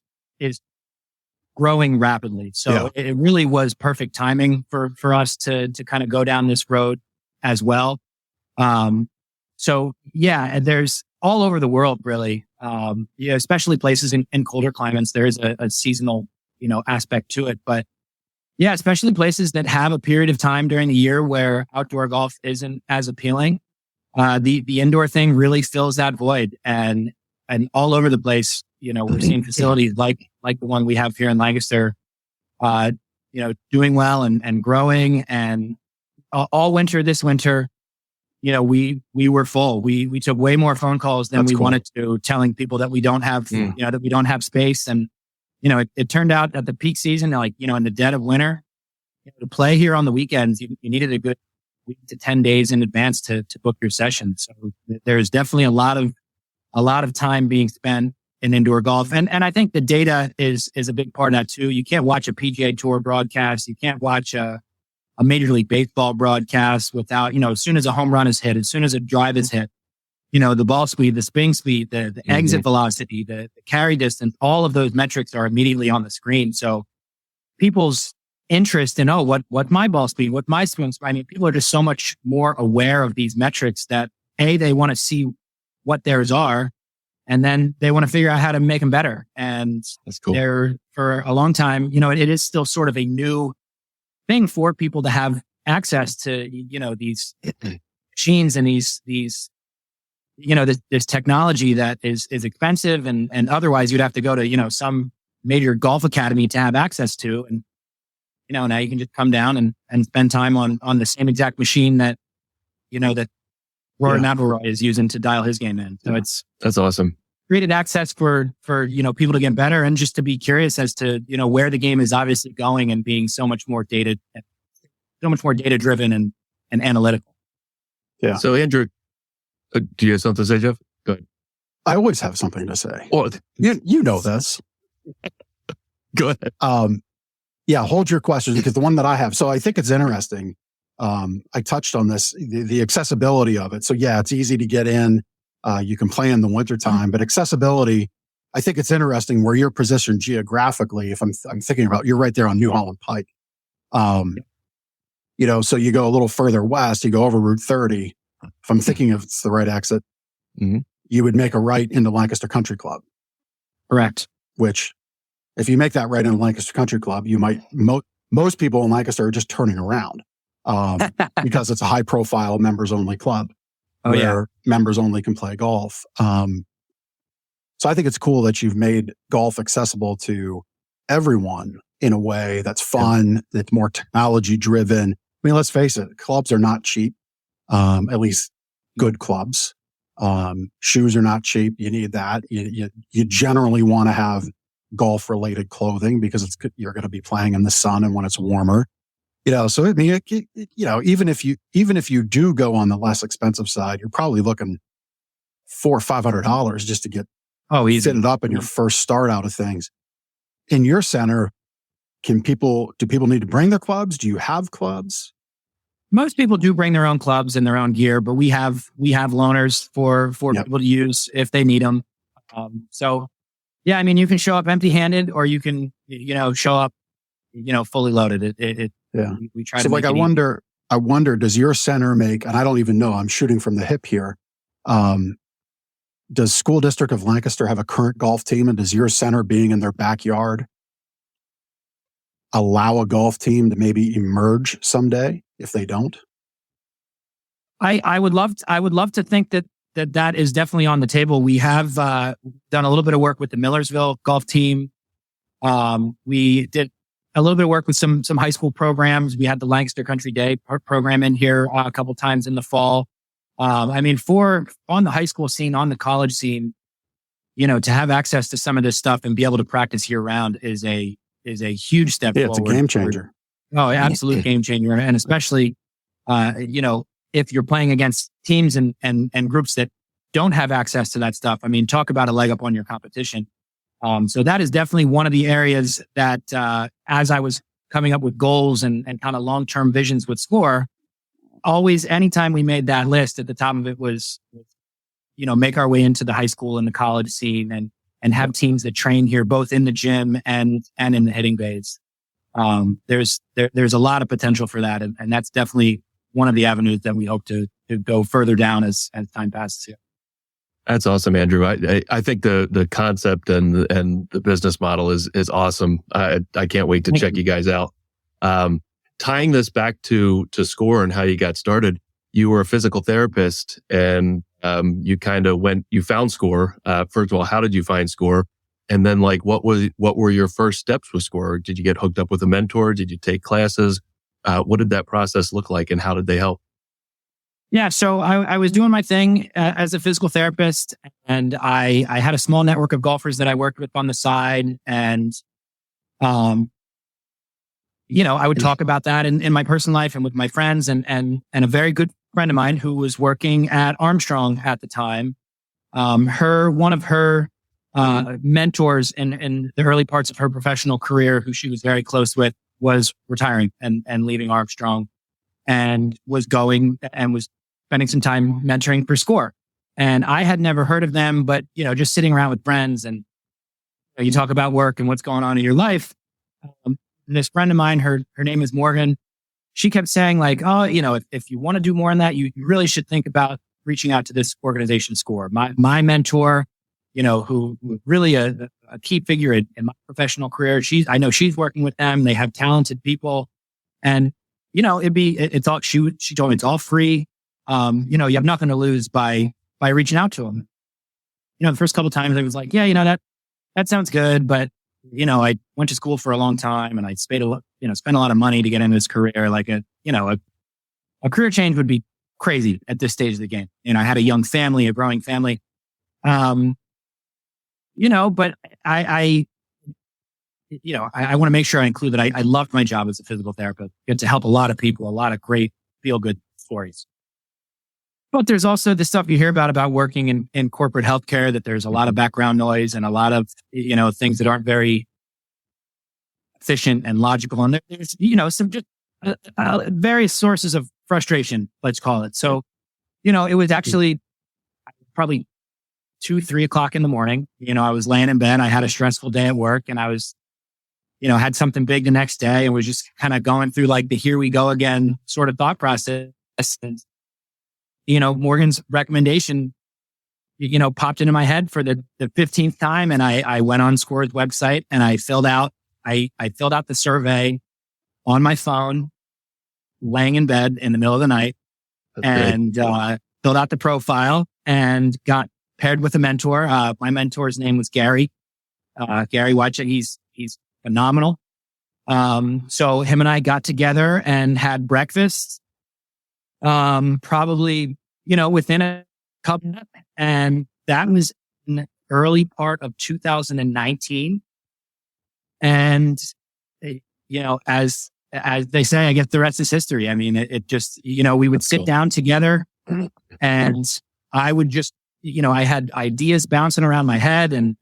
growing rapidly. So it really was perfect timing for us to kind of go down this road as well. So yeah, there's all over the world, really. Especially places in colder climates, there is a seasonal, aspect to it. But yeah, especially places that have a period of time during the year where outdoor golf isn't as appealing. The indoor thing really fills that void, and all over the place, we're seeing facilities like the one we have here in Lancaster, doing well and growing. And all winter, this winter, we were full. We took way more phone calls than we wanted to, telling people that we don't have, that we don't have space. And, it turned out at the peak season, in the dead of winter, to play here on the weekends, you needed a good week to 10 days in advance to book your session. So there's definitely a lot of time being spent in indoor golf. And I think the data is a big part of that too. You can't watch a PGA Tour broadcast. You can't watch a Major League Baseball broadcast without, as soon as a home run is hit, as soon as a drive is hit, the ball speed, the swing speed, the exit velocity, the carry distance, all of those metrics are immediately on the screen. So people's interest in, what my ball speed, what my swing speed. I mean, people are just so much more aware of these metrics that they want to see what theirs are, and then they want to figure out how to make them better. And
that's cool.
They're, for a long time, it is still sort of a new thing for people to have access to, these machines and these this technology that is expensive and otherwise you'd have to go to, some major golf academy to have access to. And, now you can just come down and spend time on the same exact machine that, that Rory McIlroy is using to dial his game in. So
that's awesome.
Created access for people to get better and just to be curious as to, where the game is obviously going and being so much more data driven and analytical.
Yeah.
So Andrew, do you have something to say, Jeff? Go ahead.
I always have something to say.
Well,
you know this.
Go ahead.
Yeah, hold your questions because the one that I have. So I think it's interesting. I touched on this, the accessibility of it. So yeah, it's easy to get in. You can play in the wintertime, but accessibility, I think it's interesting where you're positioned geographically. If I'm thinking about, you're right there on New Holland Pike. So you go a little further west, you go over Route 30. If I'm thinking if it's the right exit, you would make a right into Lancaster Country Club.
Correct.
Which, if you make that right into Lancaster Country Club, you might, most people in Lancaster are just turning around because it's a high profile members only club. Where members only can play golf. So I think it's cool that you've made golf accessible to everyone in a way that's fun, that's more technology driven. I mean, let's face it, clubs are not cheap. At least good clubs. Shoes are not cheap. You need that. You generally want to have golf related clothing because you're going to be playing in the sun and when it's warmer. So I mean, even if you do go on the less expensive side, you're probably looking $400 or $500 just to get fitted up in your first start out of things. In your center, do people need to bring their clubs? Do you have clubs?
Most people do bring their own clubs and their own gear, but we have loaners for people to use if they need them. So yeah, I mean, you can show up empty handed or you can, show up, fully loaded. We try to make it easy.
I wonder, does your center make, and I don't even know, I'm shooting from the hip here. Does School District of Lancaster have a current golf team? And does your center being in their backyard allow a golf team to maybe emerge someday if they don't?
I would love to think that is definitely on the table. We have done a little bit of work with the Millersville golf team. We did a little bit of work with some high school programs. We had the Lancaster Country Day program in here a couple times in the fall. I mean, on the high school scene, on the college scene, to have access to some of this stuff and be able to practice year round is a huge step forward.
It's a game changer.
Oh, absolute game changer. And especially, if you're playing against teams and groups that don't have access to that stuff. I mean, talk about a leg up on your competition. So that is definitely one of the areas that, as I was coming up with goals and kind of long-term visions with SCORE, always, anytime we made that list, at the top of it was, make our way into the high school and the college scene and have teams that train here, both in the gym and in the hitting bays. There's a lot of potential for that. And that's definitely one of the avenues that we hope to go further down as time passes here.
That's awesome, Andrew. I think the concept and the business model is awesome. I can't wait to check you guys out. Tying this back to SCORE and how you got started, you were a physical therapist and you kind of you found SCORE. First of all, how did you find SCORE? And then what were your first steps with SCORE? Did you get hooked up with a mentor? Did you take classes? What did that process look like and how did they help?
Yeah, so I was doing my thing as a physical therapist, and I had a small network of golfers that I worked with on the side, and I would talk about that in my personal life and with my friends, and a very good friend of mine who was working at Armstrong at the time, one of her mentors in the early parts of her professional career, who she was very close with, was retiring and leaving Armstrong, and was spending some time mentoring for SCORE. And I had never heard of them, but, just sitting around with friends and you talk about work and what's going on in your life. This friend of mine, her name is Morgan. She kept saying if you want to do more in that, you really should think about reaching out to this organization, SCORE. My mentor, who really a key figure in my professional career. I know she's working with them. They have talented people, and she told me it's all free. You have nothing to lose by reaching out to them. The first couple of times I was like, yeah, that sounds good, but I went to school for a long time and I spent a lot of money to get into this career. Like a career change would be crazy at this stage of the game. I had a young family, a growing family. But I want to make sure I include that I loved my job as a physical therapist. Get to help a lot of people, a lot of great feel-good stories. But there's also the stuff you hear about working in corporate healthcare, that there's a lot of background noise and a lot of, things that aren't very efficient and logical. And there's, some just various sources of frustration, let's call it. So, it was actually probably 2-3 o'clock in the morning. I was laying in bed. I had a stressful day at work and I was, had something big the next day and was just kind of going through the here we go again sort of thought process. And, Morgan's recommendation, popped into my head for the 15th time. And I went on SCORE's website and I filled out the survey on my phone, laying in bed in the middle of the night. That's and filled out the profile and got paired with a mentor. My mentor's name was Gary Watchett. He's phenomenal. So him and I got together and had breakfast, probably, within a couple, and that was in the early part of 2019. And, as they say, I guess the rest is history. I mean, it just, we would sit down together and I would just, I had ideas bouncing around my head and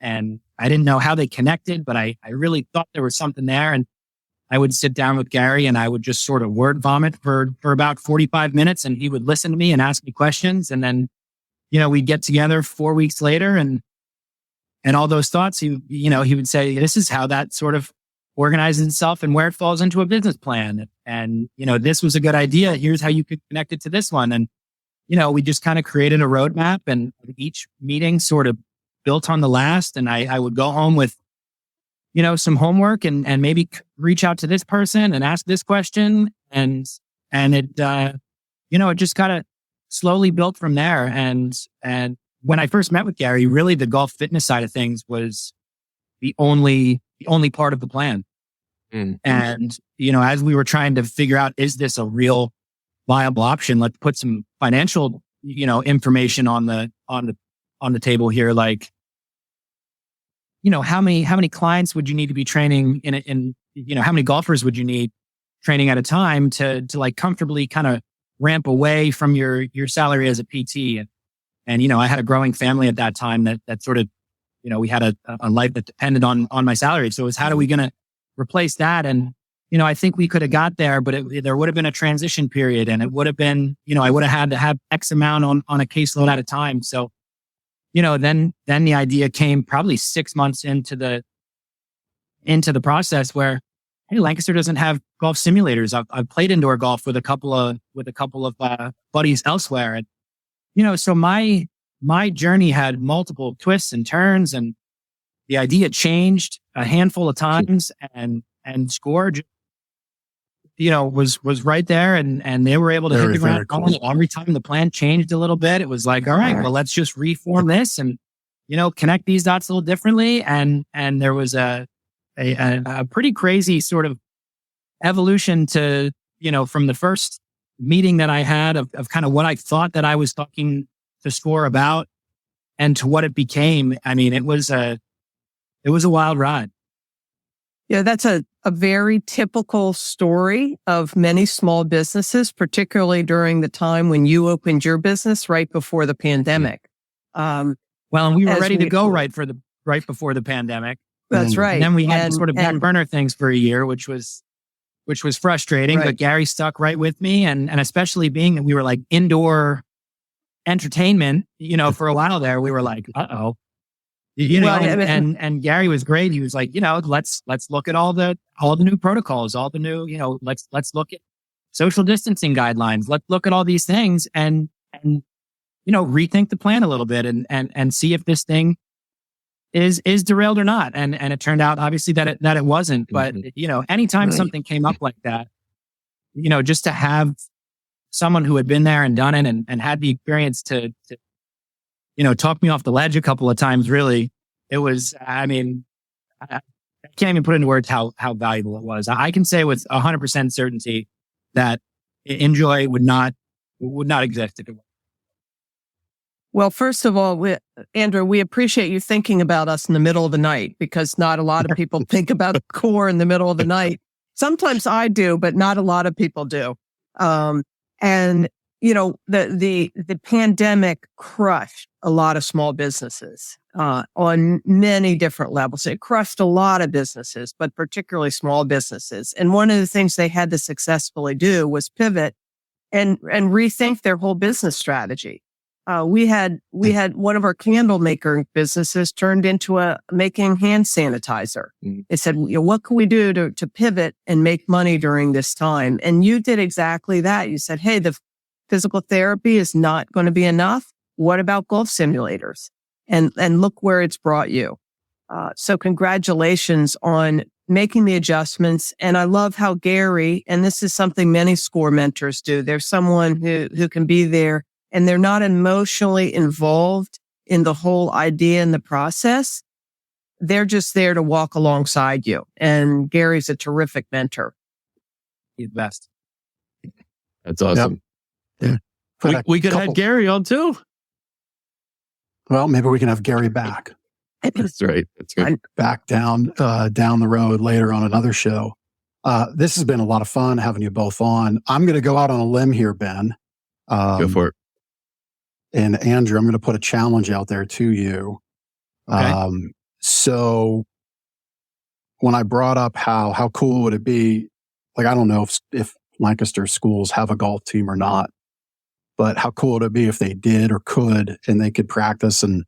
I didn't know how they connected, but I really thought there was something there. And I would sit down with Gary and I would just sort of word vomit for about 45 minutes and he would listen to me and ask me questions. And then, we'd get together 4 weeks later and all those thoughts, he would say, this is how that sort of organizes itself and where it falls into a business plan. And, this was a good idea. Here's how you could connect it to this one. And, we just kind of created a roadmap and each meeting sort of built on the last. And I would go home with, some homework and maybe reach out to this person and ask this question. And it, it just kind of slowly built from there. And when I first met with Gary, really the golf fitness side of things was the only part of the plan. And, as we were trying to figure out, is this a real viable option? Let's put some financial, information on the table here. Like, how many clients would you need to be training in how many golfers would you need training at a time to like comfortably kind of ramp away from your salary as a PT? And I had a growing family at that time that sort of, we had a life that depended on my salary. So it was, how are we going to replace that? And, I think we could have got there, but there would have been a transition period, and it would have been, I would have had to have X amount on a caseload at a time. So, then the idea came probably 6 months into the process where, hey, Lancaster doesn't have golf simulators. I've played indoor golf with a couple of buddies elsewhere. And, so my journey had multiple twists and turns, and the idea changed a handful of times, and Score, was right there, and they were able to hit the ground. Cool. Every time the plan changed a little bit, it was like, all right, well, let's just reform this and, connect these dots a little differently. And there was a pretty crazy sort of evolution to, from the first meeting that I had of kind of what I thought that I was talking to Score about, and to what it became. I mean, it was a wild ride.
Yeah, that's a very typical story of many small businesses, particularly during the time when you opened your business right before the pandemic.
And we were ready to go right before the pandemic.
That's right.
And then we had to sort of back burner things for a year, which was frustrating. Right. But Gary stuck right with me, and especially being that we were like indoor entertainment, for a while there, we were like, uh-oh. And Gary was great. He was like, let's look at all the new protocols, all the new, let's look at social distancing guidelines. Let's look at all these things and rethink the plan a little bit and see if this thing is derailed or not. And it turned out obviously that it wasn't. But anytime something came up like that, just to have someone who had been there and done it and had the experience to talk me off the ledge a couple of times, really, it was, I can't even put into words how valuable it was. I can say with 100% certainty that inJoy would not exist if it wasn't.
Well, first of all, Andrew, we appreciate you thinking about us in the middle of the night, because not a lot of people think about Core in the middle of the night. Sometimes I do, but not a lot of people do. The pandemic crushed a lot of small businesses on many different levels. It crushed a lot of businesses, but particularly small businesses. And one of the things they had to successfully do was pivot and rethink their whole business strategy. We had one of our candle maker businesses turned into making hand sanitizer. They said, what can we do to pivot and make money during this time? And you did exactly that. You said, hey, the physical therapy is not going to be enough. What about golf simulators? And look where it's brought you. So congratulations on making the adjustments. And I love how Gary, and this is something many Score mentors do. There's someone who can be there, and they're not emotionally involved in the whole idea and the process. They're just there to walk alongside you. And Gary's a terrific mentor.
He's the best.
That's awesome.
Yep. Yeah.
We could have Gary on too.
Well, maybe we can have Gary back.
That's right. That's good.
Back down the road later on another show. This has been a lot of fun having you both on. I'm going to go out on a limb here, Ben.
Go for it.
And Andrew, I'm going to put a challenge out there to you.
Okay.
So when I brought up how cool would it be, like, I don't know if Lancaster schools have a golf team or not, but how cool would it be if they did or could, and they could practice and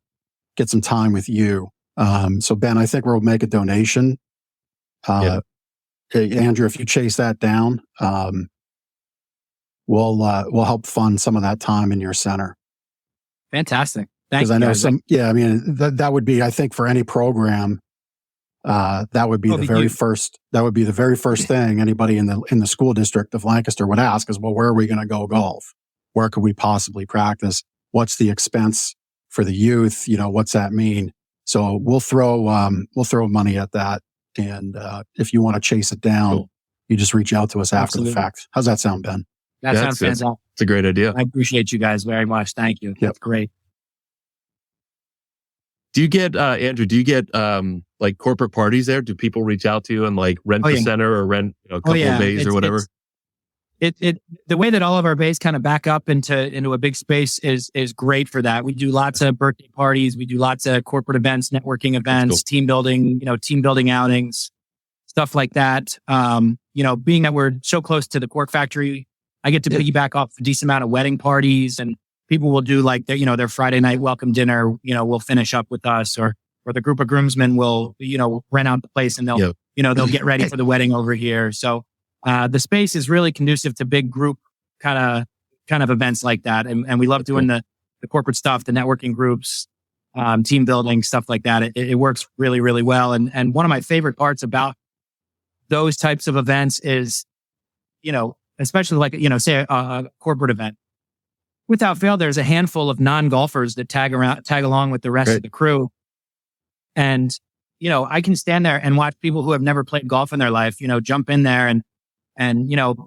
get some time with you. So Ben, I think we'll make a donation. Andrew, if you chase that down, we'll help fund some of that time in your center.
Fantastic.
Because I know that would be, I think, for any program, that would be the very first. That would be the very first thing anybody in the school district of Lancaster would ask is, well, where are we going to go golf? Where could we possibly practice? What's the expense for the youth? What's that mean? So we'll throw money at that. And if you want to chase it down,
Cool.
you just reach out to us after
Absolutely.
the fact. How's that sound, Ben?
That sounds fantastic.
It's a great idea.
I appreciate you guys very much. Thank you. That's great.
Do you get, Andrew, like corporate parties there? Do people reach out to you and like rent the center or rent a couple of bays or whatever?
The way that all of our bays kind of back up into a big space is great for that. We do lots of birthday parties. We do lots of corporate events, networking events, team building outings, stuff like that. Being that we're so close to the cork factory, I get to piggyback off a decent amount of wedding parties, and people will do like their Friday night welcome dinner, will finish up with us, or the group of groomsmen will, rent out the place and they'll get ready for the wedding over here. So, the space is really conducive to big group kind of events like that. And we love doing the corporate stuff, the networking groups, team building, stuff like that. It works really, really well. And one of my favorite parts about those types of events is, especially like, say a corporate event. Without fail, there's a handful of non-golfers that tag along with the rest of the crew. And, I can stand there and watch people who have never played golf in their life, jump in there and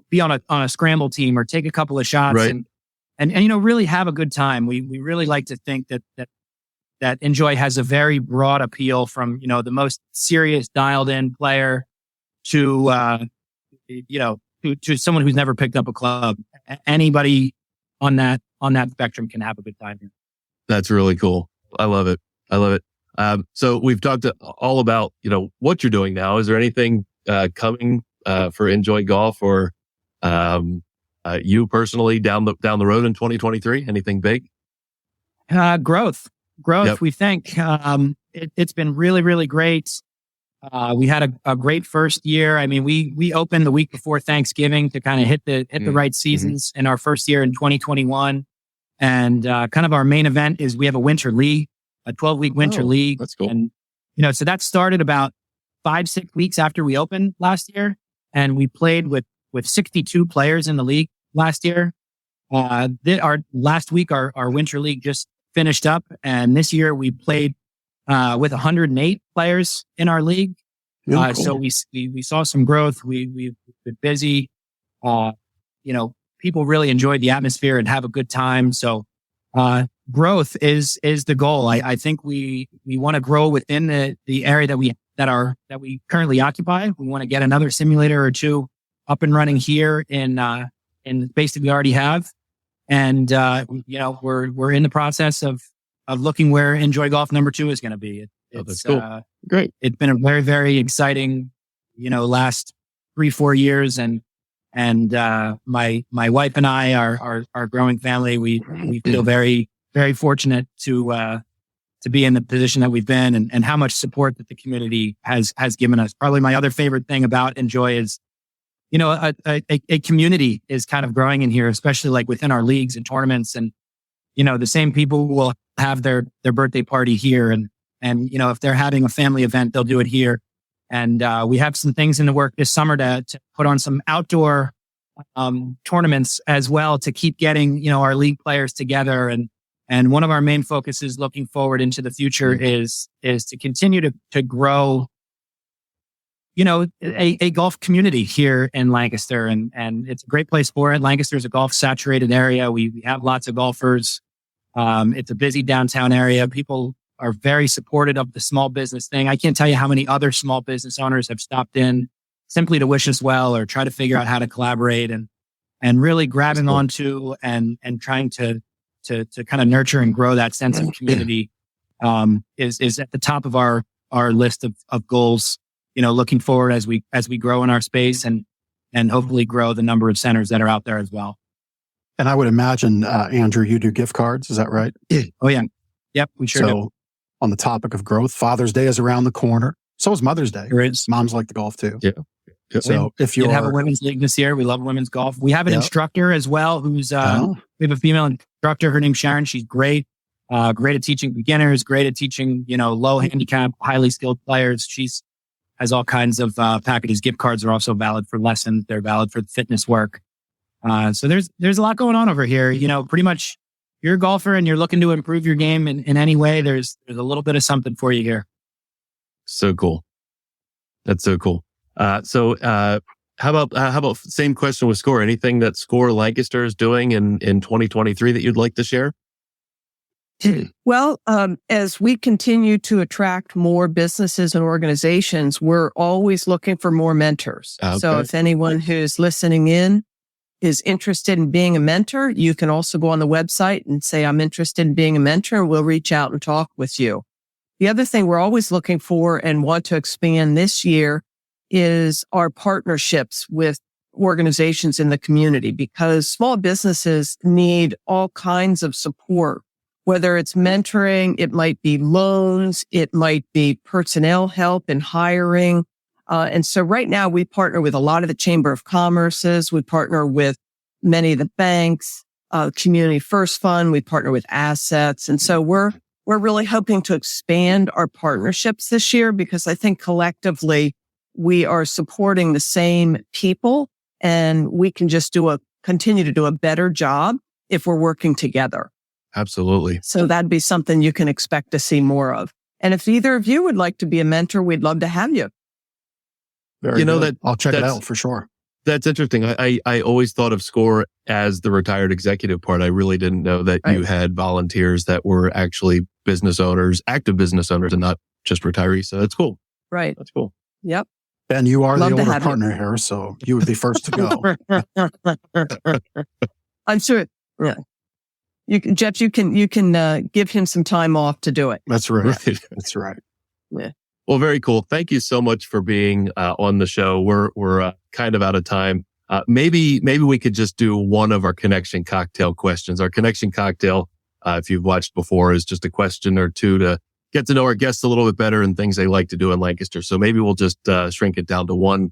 be on a scramble team or take a couple of shots and really have a good time. We really like to think that inJoy has a very broad appeal from, the most serious dialed in player to someone who's never picked up a club. Anybody on that spectrum can have a good time here. That's
really cool. I love it. So we've talked all about, what you're doing now. Is there anything coming for inJoy Golf or you personally down the road in 2023? Anything big?
Growth. Yep. We think it's been really, really great. We had a great first year. I mean, we opened the week before Thanksgiving to kind of hit the right seasons in our first year in 2021. And kind of our main event is we have a winter league, a 12-week winter league.
That's cool.
And so that started about 5-6 weeks after we opened last year. And we played with 62 players in the league last year. Our last week, our winter league just finished up. And this year we played with 108 players in our league. Cool. So we saw some growth. We've been busy. People really enjoyed the atmosphere and have a good time. So growth is the goal. I think we want to grow within the area that we currently occupy. We want to get another simulator or two up and running here in the space that we already have. And, we're in the process of looking where inJoy Golf number 2 is going to be.
That's cool. Great.
It's been a very, very exciting, last 3-4 years. And my wife and I, our growing family, we feel very, very fortunate to be in the position that we've been and how much support that the community has given us. Probably my other favorite thing about inJoy is, a community is kind of growing in here, especially like within our leagues and tournaments. And, the same people will have their birthday party here. And, if they're having a family event, they'll do it here. And, we have some things in the work this summer to put on some outdoor, tournaments as well to keep getting, our league players together. And one of our main focuses looking forward into the future is to continue to grow, a golf community here in Lancaster. And it's a great place for it. Lancaster is a golf saturated area. We have lots of golfers. It's a busy downtown area. People are very supportive of the small business thing. I can't tell you how many other small business owners have stopped in simply to wish us well or try to figure out how to collaborate and really grabbing onto and trying to kind of nurture and grow that sense of community, is at the top of our list of goals, looking forward as we grow in our space and hopefully grow the number of centers that are out there as well.
And I would imagine, Andrew, you do gift cards. Is that right?
Oh yeah. Yep. We sure do.
On the topic of growth, Father's Day is around the corner. So is Mother's Day.
There is.
Moms like to golf too.
Yeah.
So if you
have a women's league this year, we love women's golf. We have an instructor as well who's, we have a female instructor. Her name's Sharon. She's great. Great at teaching beginners, great at teaching, low handicap, highly skilled players. She's has all kinds of packages. Gift cards are also valid for lessons. They're valid for fitness work. So there's a lot going on over here. Pretty much you're a golfer and you're looking to improve your game in any way. There's a little bit of something for you here.
So cool. That's so cool. So how about same question with Score? Anything that Score Lancaster is doing in 2023 that you'd like to share?
Well, as we continue to attract more businesses and organizations, we're always looking for more mentors.
Okay.
So if anyone who's listening in is interested in being a mentor, you can also go on the website and say, I'm interested in being a mentor. We'll reach out and talk with you. The other thing we're always looking for and want to expand this year is our partnerships with organizations in the community, because small businesses need all kinds of support. Whether it's mentoring, it might be loans, it might be personnel help in hiring. And so right now we partner with a lot of the Chamber of Commerce's. We partner with many of the banks, Community First Fund. We partner with assets. And so we're really hoping to expand our partnerships this year, because I think collectively we are supporting the same people, and we can just continue to do a better job if we're working together.
Absolutely.
So that'd be something you can expect to see more of. And if either of you would like to be a mentor, we'd love to have you.
Very good. I'll check it out for sure.
That's interesting. I always thought of Score as the retired executive part. I really didn't know that you had volunteers that were actually business owners, active business owners, and not just retirees. So that's cool.
Right.
That's cool.
Yep.
Ben, you are
Love
the
to
older
have
partner here, so you would be first to go.
I'm sure. Yeah. Jeff, you can give him some time off to do it.
That's right.
Right.
That's right.
Yeah.
Well, very cool. Thank you so much for being on the show. We're kind of out of time. Maybe we could just do one of our connection cocktail questions. Our connection cocktail, if you've watched before, is just a question or two to get to know our guests a little bit better and things they like to do in Lancaster. So maybe we'll just shrink it down to one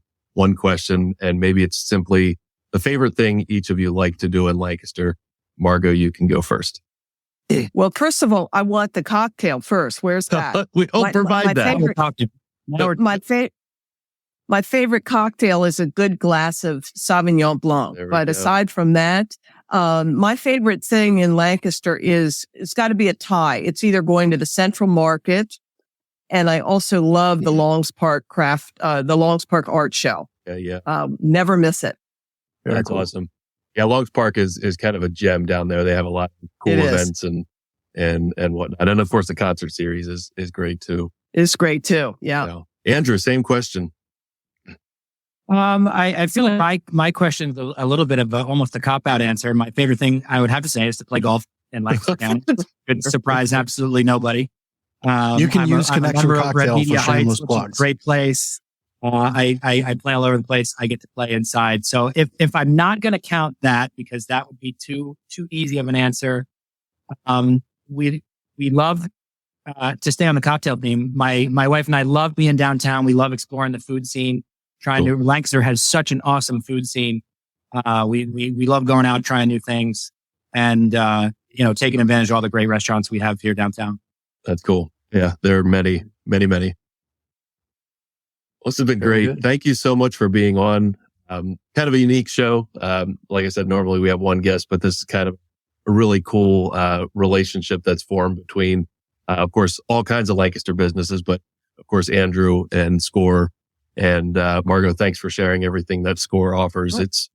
question, and maybe it's simply the favorite thing each of you like to do in Lancaster. Margot, you can go first.
Well, first of all, I want the cocktail first. Where's that?
We don't provide that.
My favorite cocktail is a good glass of Sauvignon Blanc. But aside from that, my favorite thing in Lancaster is it's got to be a tie. It's either going to the Central Market, and I also love the Longs Park Art Show.
Yeah.
Never miss it.
That's cool. Awesome. Yeah, Longs Park is kind of a gem down there. They have a lot of cool events and whatnot. And of course, the concert series is great too.
It's great too. Yeah.
Andrew, same question.
I feel like my question is a little bit of almost a cop-out answer. My favorite thing I would have to say is to play golf in Lancaster County. Could surprise absolutely nobody.
You can use Connection Cocktail for shameless plugs.
Great place. I play all over the place. I get to play inside. So if I'm not going to count that, because that would be too easy of an answer, we love to stay on the cocktail theme. My wife and I love being downtown. We love exploring the food scene. Lancaster has such an awesome food scene. We love going out, trying new things, and taking advantage of all the great restaurants we have here downtown.
That's cool. Yeah, there are many, many, many. This has been great. Good. Thank you so much for being on. Kind of a unique show. Like I said, normally we have one guest, but this is kind of a really cool relationship that's formed between, of course, all kinds of Lancaster businesses, but of course, Andrew and Score. And Margot, thanks for sharing everything that Score offers. Sure. It's,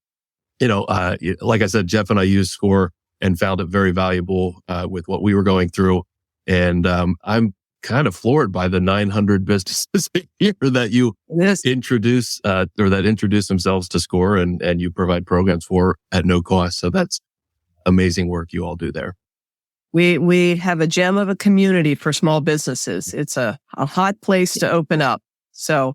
like I said, Jeff and I used Score and found it very valuable with what we were going through. And I'm kind of floored by the 900 businesses here that you introduce themselves to Score and you provide programs for at no cost. So that's amazing work you all do there.
We have a gem of a community for small businesses. It's a hot place to open up. So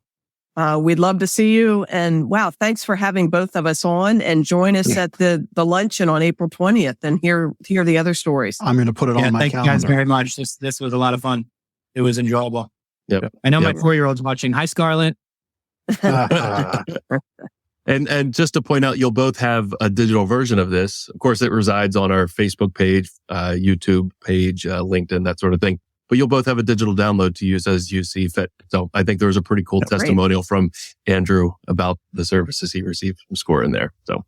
we'd love to see you. And wow, thanks for having both of us on, and join us at the luncheon on April 20th and hear the other stories.
I'm going to put it on my calendar.
Thank you guys very much. This was a lot of fun. It was enjoyable.
Yep.
I know my 4-year-old's watching. Hi, Scarlett.
And just to point out, you'll both have a digital version of this. Of course, it resides on our Facebook page, YouTube page, LinkedIn, that sort of thing. But you'll both have a digital download to use as you see fit. So I think there was a pretty cool testimonial from Andrew about the services he received from Score in there. So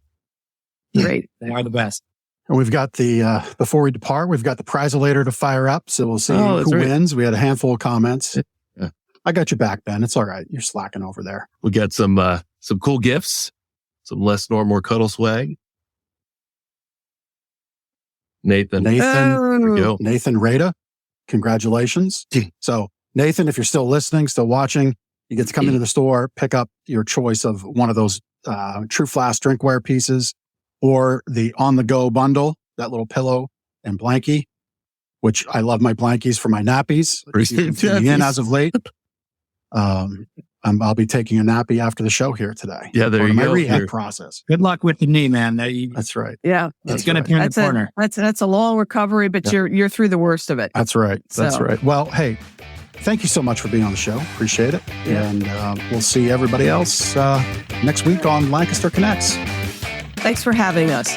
Great.
They are the best.
And we've got before we depart, we've got the prizelator to fire up. So we'll see who wins. We had a handful of comments.
Yeah.
I got your back, Ben. It's all right. You're slacking over there.
We got some cool gifts, some less nor more cuddle swag. Nathan Rada, congratulations. So Nathan, if you're still listening, still watching, you get to come into the store, pick up your choice of one of those True Flask drinkware pieces or the on-the-go bundle, that little pillow and blankie, which I love my blankies for my nappies. In as of late. I'll be taking a nappy after the show here today. Yeah, there you go.
My rehab process.
Good luck with the knee, man.
That's right.
Yeah.
It's going to turn the corner.
That's a long recovery, but you're through the worst of it.
That's right. That's right. Well, hey, thank you so much for being on the show. Appreciate it. Yeah. And we'll see everybody else next week on Lancaster Connects.
Thanks for having us.